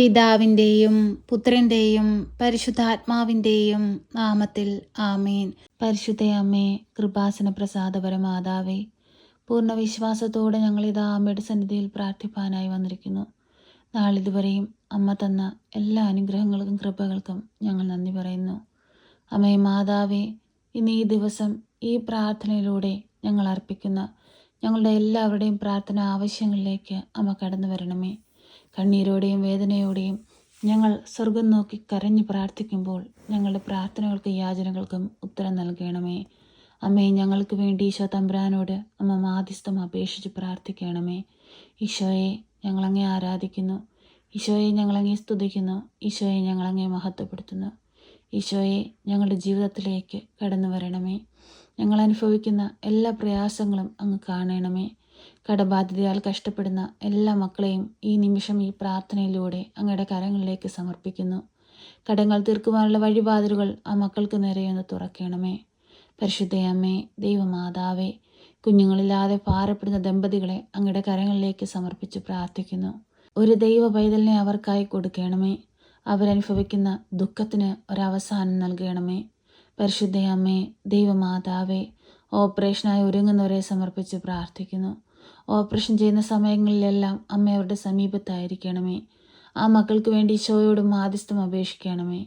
പിതാവിൻ്റെയും പുത്രൻ്റെയും പരിശുദ്ധാത്മാവിൻ്റെയും നാമത്തിൽ ആമേൻ. പരിശുദ്ധയമ്മേ, കൃപാസന പ്രസാദപരമാതാവേ, പൂർണ്ണ വിശ്വാസത്തോടെ ഞങ്ങളിതാ അമ്മയുടെ സന്നിധിയിൽ പ്രാർത്ഥിപ്പാനായി വന്നിരിക്കുന്നു. നാളിതുവരെയും അമ്മ തന്ന എല്ലാ അനുഗ്രഹങ്ങൾക്കും കൃപകൾക്കും ഞങ്ങൾ നന്ദി പറയുന്നു. അമ്മേ മാതാവേ, ഇന്ന് ഈ ദിവസം ഈ പ്രാർത്ഥനയിലൂടെ ഞങ്ങൾ അർപ്പിക്കുന്ന ഞങ്ങളുടെ എല്ലാവരുടെയും പ്രാർത്ഥന ആവശ്യങ്ങളിലേക്ക് അമ്മ കടന്നു വരണമേ. കണ്ണീരോടെയും വേദനയോടെയും ഞങ്ങൾ സ്വർഗം നോക്കി കരഞ്ഞു പ്രാർത്ഥിക്കുമ്പോൾ ഞങ്ങളുടെ പ്രാർത്ഥനകൾക്കും യാചനകൾക്കും ഉത്തരം നൽകണമേ. അമ്മേ, ഞങ്ങൾക്ക് വേണ്ടി ഈശോ തമ്പുരാനോട് അമ്മ മാധ്യസ്ഥം അപേക്ഷിച്ച് പ്രാർത്ഥിക്കണമേ. ഈശോയെ, ഞങ്ങളങ്ങേ ആരാധിക്കുന്നു. ഈശോയെ, ഞങ്ങളങ്ങേ സ്തുതിക്കുന്നു. ഈശോയെ, ഞങ്ങളങ്ങേ മഹത്വപ്പെടുത്തുന്നു. ഈശോയെ, ഞങ്ങളുടെ ജീവിതത്തിലേക്ക് കടന്നു വരണമേ. ഞങ്ങൾ അനുഭവിക്കുന്ന എല്ലാ പ്രയാസങ്ങളും അങ്ങ് കാണണമേ. കടബാധ്യതയാൽ കഷ്ടപ്പെടുന്ന എല്ലാ മക്കളെയും ഈ നിമിഷം ഈ പ്രാർത്ഥനയിലൂടെ അങ്ങയുടെ കരങ്ങളിലേക്ക് സമർപ്പിക്കുന്നു. കടങ്ങൾ തീർക്കുവാനുള്ള വഴിവാതിലുകൾ ആ മക്കൾക്ക് നേരെയൊന്ന് തുറക്കണമേ. പരിശുദ്ധയമ്മേ, ദൈവമാതാവേ, കുഞ്ഞുങ്ങളില്ലാതെ ഭാരപ്പെടുന്ന ദമ്പതികളെ അങ്ങയുടെ കരങ്ങളിലേക്ക് സമർപ്പിച്ച് പ്രാർത്ഥിക്കുന്നു. ഒരു ദൈവ പൈതലിനെ അവർക്കായി കൊടുക്കണമേ. അവരനുഭവിക്കുന്ന ദുഃഖത്തിന് ഒരവസാനം നൽകണമേ. പരിശുദ്ധയമ്മേ, ദൈവമാതാവേ, ഓപ്പറേഷനായി ഒരുങ്ങുന്നവരെ സമർപ്പിച്ച് പ്രാർത്ഥിക്കുന്നു. ഓപ്പറേഷൻ ചെയ്യുന്ന സമയങ്ങളിലെല്ലാം അമ്മ അവരുടെ സമീപത്തായിരിക്കണമേ. ആ മക്കൾക്ക് വേണ്ടി ഈശോയോട് മാധ്യസ്ഥം അപേക്ഷിക്കണമേ.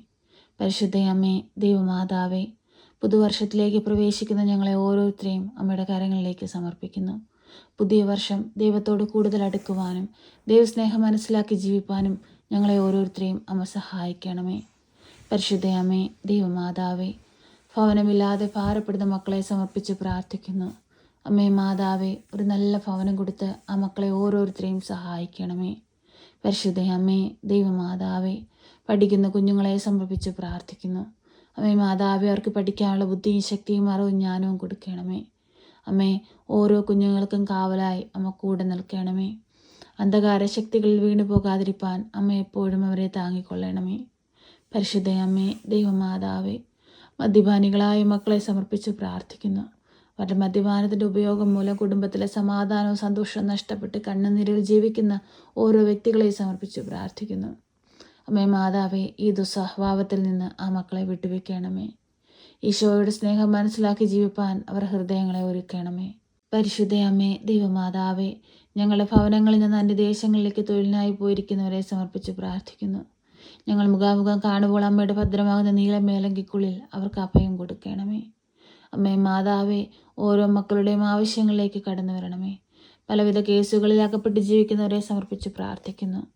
പരിശുദ്ധയമ്മേ, ദൈവമാതാവേ, പുതുവർഷത്തിലേക്ക് പ്രവേശിക്കുന്ന ഞങ്ങളെ ഓരോരുത്തരെയും അമ്മയുടെ കരങ്ങളിലേക്ക് സമർപ്പിക്കുന്നു. പുതിയ വർഷം ദൈവത്തോട് കൂടുതൽ അടുക്കുവാനും ദൈവസ്നേഹം മനസ്സിലാക്കി ജീവിപ്പാനും ഞങ്ങളെ ഓരോരുത്തരെയും അമ്മ സഹായിക്കണമേ. പരിശുദ്ധയമ്മേ, ദൈവമാതാവേ, ഭവനമില്ലാതെ ഭാരപ്പെടുന്ന മക്കളെ സമർപ്പിച്ച് പ്രാർത്ഥിക്കുന്നു. അമ്മേ മാതാവേ, ഒരു നല്ല ഭവനം കൊടുത്ത് ആ മക്കളെ ഓരോരുത്തരെയും സഹായിക്കണമേ. പരിശുദ്ധയമ്മേ, ദൈവമാതാവേ, പഠിക്കുന്ന കുഞ്ഞുങ്ങളെ സമർപ്പിച്ച് പ്രാർത്ഥിക്കുന്നു. അമ്മേ മാതാവേ, അവർക്ക് പഠിക്കാനുള്ള ബുദ്ധിയും ശക്തിയും അറിവും ജ്ഞാനവും കൊടുക്കണമേ. അമ്മേ, ഓരോ കുഞ്ഞുങ്ങൾക്കും കാവലായി അമ്മ കൂടെ നിൽക്കണമേ. അന്ധകാര ശക്തികളിൽ വീണു പോകാതിരിപ്പാൻ അമ്മ എപ്പോഴും അവരെ താങ്ങിക്കൊള്ളണമേ. പരിശുദ്ധയമ്മേ, ദൈവമാതാവേ, മദ്യപാനികളായ മക്കളെ സമർപ്പിച്ച് പ്രാർത്ഥിക്കുന്നു. അവരുടെ മദ്യപാനത്തിൻ്റെ ഉപയോഗം മൂലം കുടുംബത്തിലെ സമാധാനവും സന്തോഷവും നഷ്ടപ്പെട്ട് കണ്ണുനീരിൽ ജീവിക്കുന്ന ഓരോ വ്യക്തികളെ സമർപ്പിച്ച് പ്രാർത്ഥിക്കുന്നു. അമ്മേ മാതാവേ, ഈ ദുസ്വഭാവത്തിൽ നിന്ന് ആ മക്കളെ വിട്ടുവെക്കണമേ. ഈശോയുടെ സ്നേഹം മനസ്സിലാക്കി ജീവിപ്പാൻ അവർ ഹൃദയങ്ങളെ ഒരുക്കണമേ. പരിശുദ്ധയമ്മേ, ദൈവമാതാവേ, ഞങ്ങളുടെ ഭവനങ്ങളിൽ നിന്ന് അന്യദേശങ്ങളിലേക്ക് തൊഴിലിനായി പോയിരിക്കുന്നവരെ സമർപ്പിച്ച് പ്രാർത്ഥിക്കുന്നു. ഞങ്ങൾ മുഖാമുഖം കാണുമ്പോൾ അമ്മയുടെ ഭദ്രമാകുന്ന നീലമേലങ്കിക്കുള്ളിൽ അവർക്ക് അഭയം കൊടുക്കണമേ. അമ്മേ മാതാവേ, ഓരോ മക്കളുടെയും ആവശ്യങ്ങളിലേക്ക് കടന്നു വരണമേ. പലവിധ കേസുകളിൽ അകപ്പെട്ട് ജീവിക്കുന്നവരെ സമർപ്പിച്ച് പ്രാർത്ഥിക്കുന്നു.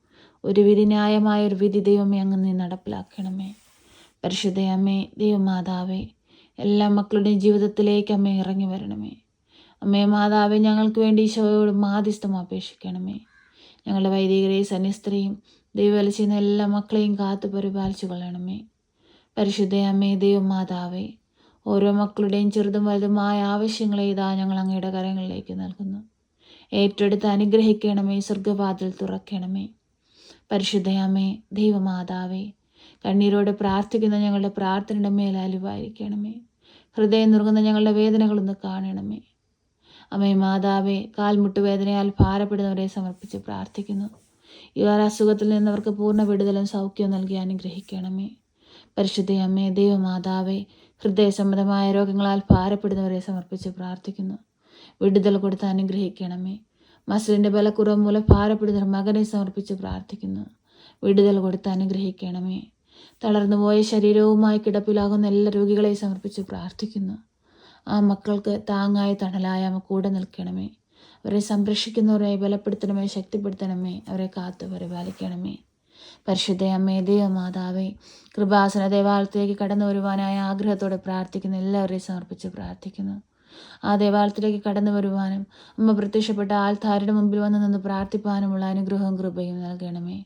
ഒരു വിധി ന്യായമായ ഒരു വിധി ദൈവമേ അങ്ങ് നീ നടപ്പിലാക്കണമേ. പരിശുദ്ധയമ്മേ, ദൈവമാതാവേ, എല്ലാ മക്കളുടെയും ജീവിതത്തിലേക്ക് അമ്മ ഇറങ്ങി വരണമേ. അമ്മേ മാതാവേ, ഞങ്ങൾക്ക് വേണ്ടി ഈശോയോട് മാധ്യസ്ഥം അപേക്ഷിക്കണമേ. ഞങ്ങളുടെ വൈദികരെയും സന്യസ്തരെയും ദൈവവേല ചെയ്യുന്ന എല്ലാ മക്കളെയും കാത്തു പരിപാലിച്ചു കൊള്ളണമേ. പരിശുദ്ധയമ്മേ, ദൈവമാതാവേ, ഓരോ മക്കളുടെയും ചെറുതും വലുതുമായ ആവശ്യങ്ങളെ ഇതാ ഞങ്ങൾ അങ്ങയുടെ കരങ്ങളിലേക്ക് നൽകുന്നു. ഏറ്റെടുത്ത് അനുഗ്രഹിക്കണമേ. സ്വർഗവാതിൽ തുറക്കണമേ. പരിശുദ്ധയമ്മേ, ദൈവമാതാവേ, കണ്ണീരോടെ പ്രാർത്ഥിക്കുന്ന ഞങ്ങളുടെ പ്രാർത്ഥനയുടെ മേൽ അലിവായിരിക്കണമേ. ഹൃദയം നുറുങ്ങുന്ന ഞങ്ങളുടെ വേദനകളൊന്ന് കാണണമേ. അമ്മേ മാതാവേ, കാൽമുട്ടുവേദനയാൽ ഭാരപ്പെടുന്നവരെ സമർപ്പിച്ച് പ്രാർത്ഥിക്കുന്നു. ഈ അസുഖത്തിൽ നിന്നവർക്ക് പൂർണ്ണ വിടുതലും സൗഖ്യവും നൽകി അനുഗ്രഹിക്കണമേ. പരിശുദ്ധയമ്മേ, ദൈവമാതാവേ, ഹൃദയ സംബന്ധമായ രോഗങ്ങളാൽ ഭാരപ്പെടുന്നവരെ സമർപ്പിച്ച് പ്രാർത്ഥിക്കുന്നു. വിടുതൽ കൊടുത്ത് അനുഗ്രഹിക്കണമേ. മസിലിൻ്റെ ബലക്കുറവ് മൂലം ഭാരപ്പെടുന്ന മകനെ സമർപ്പിച്ച് പ്രാർത്ഥിക്കുന്നു. വിടുതൽ കൊടുത്ത് അനുഗ്രഹിക്കണമേ. തളർന്നുപോയ ശരീരവുമായി കിടപ്പിലാകുന്ന എല്ലാ രോഗികളെ സമർപ്പിച്ച് പ്രാർത്ഥിക്കുന്നു. ആ മക്കൾക്ക് താങ്ങായി തണലായ അമ്മ കൂടെ നിൽക്കണമേ. അവരെ സംരക്ഷിക്കുന്നവരെ ബലപ്പെടുത്തണമേ, ശക്തിപ്പെടുത്തണമേ. അവരെ കാത്തു പരിപാലിക്കണമേ. പരിശുദ്ധയമ്മേ, ദൈവമാതാവേ, കൃപാസന ദേവാലയത്തിലേക്ക് കടന്നു വരുവാനായ ആഗ്രഹത്തോടെ പ്രാർത്ഥിക്കുന്ന എല്ലാവരെയും സമർപ്പിച്ച് പ്രാർത്ഥിക്കുന്നു. ആ ദേവാലയത്തിലേക്ക് കടന്നു വരുവാനും അമ്മ പ്രത്യക്ഷപ്പെട്ട ആൾത്താരുടെ മുമ്പിൽ വന്ന് നിന്ന് പ്രാർത്ഥിപ്പാനുമുള്ള അനുഗ്രഹവും കൃപയും നൽകണമേ.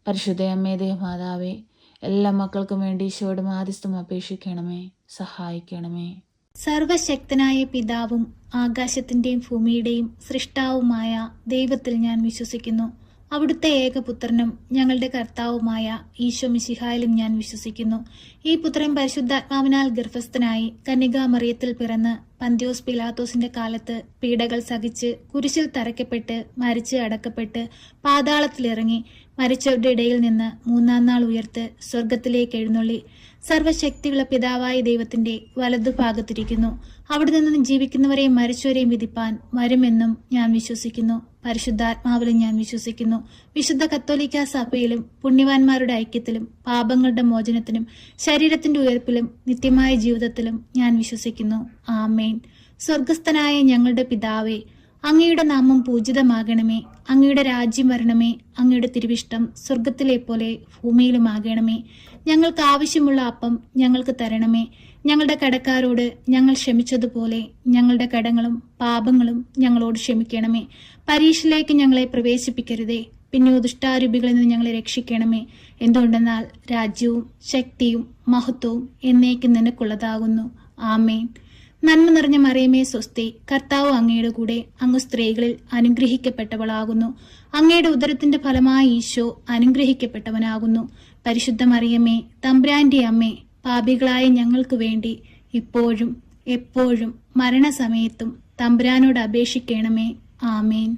പരിശുദ്ധയമ്മേ, ദൈവമാതാവേ, എല്ലാ മക്കൾക്കും വേണ്ടി ഈശോയോട് മാധ്യസ്ഥം അപേക്ഷിക്കണമേ. സഹായിക്കണമേ. സർവശക്തനായ പിതാവും ആകാശത്തിൻ്റെയും ഭൂമിയുടെയും സൃഷ്ടാവുമായ ദൈവത്തിൽ ഞാൻ വിശ്വസിക്കുന്നു. അവിടുത്തെ ഏകപുത്രനും ഞങ്ങളുടെ കർത്താവുമായ ഈശോ മിശിഹായിലും ഞാൻ വിശ്വസിക്കുന്നു. ഈ പുത്രൻ പരിശുദ്ധാത്മാവിനാൽ ഗർഭസ്ഥനായി കന്യകാമറിയത്തിൽ പിറന്ന് പന്ത്യോസ് പിലാത്തോസിന്റെ കാലത്ത് പീഡകൾ സഹിച്ച് കുരിശിൽ തറയ്ക്കപ്പെട്ട് മരിച്ച് അടക്കപ്പെട്ട് പാതാളത്തിലിറങ്ങി മരിച്ചവരുടെ ഇടയിൽ നിന്ന് മൂന്നാം നാൾ ഉയർത്ത് സ്വർഗത്തിലേക്ക് എഴുന്നള്ളി സർവശക്തിയുള്ള പിതാവായ ദൈവത്തിന്റെ വലതുഭാഗത്തിരിക്കുന്നു. അവിടെ നിന്ന് ജീവിക്കുന്നവരെയും മരിച്ചവരെയും വിധിപ്പാൻ വരുമെന്നും ഞാൻ വിശ്വസിക്കുന്നു. പരിശുദ്ധാത്മാവിലും ഞാൻ വിശ്വസിക്കുന്നു. വിശുദ്ധ കത്തോലിക്കാ സഭയിലും പുണ്യവാന്മാരുടെ ഐക്യത്തിലും പാപങ്ങളുടെ മോചനത്തിനും ശരീരത്തിന്റെ ഉയർപ്പിലും നിത്യമായ ജീവിതത്തിലും ഞാൻ വിശ്വസിക്കുന്നു. ആമേൻ. സ്വർഗസ്ഥനായ ഞങ്ങളുടെ പിതാവേ, അങ്ങയുടെ നാമം പൂജിതമാകണമേ. അങ്ങയുടെ രാജ്യം വരണമേ. അങ്ങയുടെ തിരുവിഷ്ടം സ്വർഗത്തിലെ പോലെ ഭൂമിയിലുമാകണമേ. ഞങ്ങൾക്ക് ആവശ്യമുള്ള അപ്പം ഞങ്ങൾക്ക് തരണമേ. ഞങ്ങളുടെ കടക്കാരോട് ഞങ്ങൾ ക്ഷമിച്ചതുപോലെ ഞങ്ങളുടെ കടങ്ങളും പാപങ്ങളും ഞങ്ങളോട് ക്ഷമിക്കണമേ. പരീക്ഷയിലേക്ക് ഞങ്ങളെ പ്രവേശിപ്പിക്കരുതേ, പിന്നെ ദുഷ്ടാരൂപികളിൽ നിന്ന് ഞങ്ങളെ രക്ഷിക്കണമേ. എന്തുകൊണ്ടെന്നാൽ രാജ്യവും ശക്തിയും മഹത്വവും എന്നേക്കും നിനക്കുള്ളതാകുന്നു. ആമേൻ. നന്മ നിറഞ്ഞ മറിയമേ സ്വസ്തി, കർത്താവ് അങ്ങയുടെ കൂടെ, അങ്ങ് സ്ത്രീകളിൽ അനുഗ്രഹിക്കപ്പെട്ടവളാകുന്നു. അങ്ങയുടെ ഉദരത്തിന്റെ ഫലമായ ഈശോ അനുഗ്രഹിക്കപ്പെട്ടവനാകുന്നു. പരിശുദ്ധ മറിയമേ, തമ്പുരാന്റെ അമ്മേ, പാപികളായ ഞങ്ങൾക്ക് വേണ്ടി ഇപ്പോഴും എപ്പോഴും മരണസമയത്തും തമ്പുരാനോട് അപേക്ഷിക്കണമേ. ആമേൻ.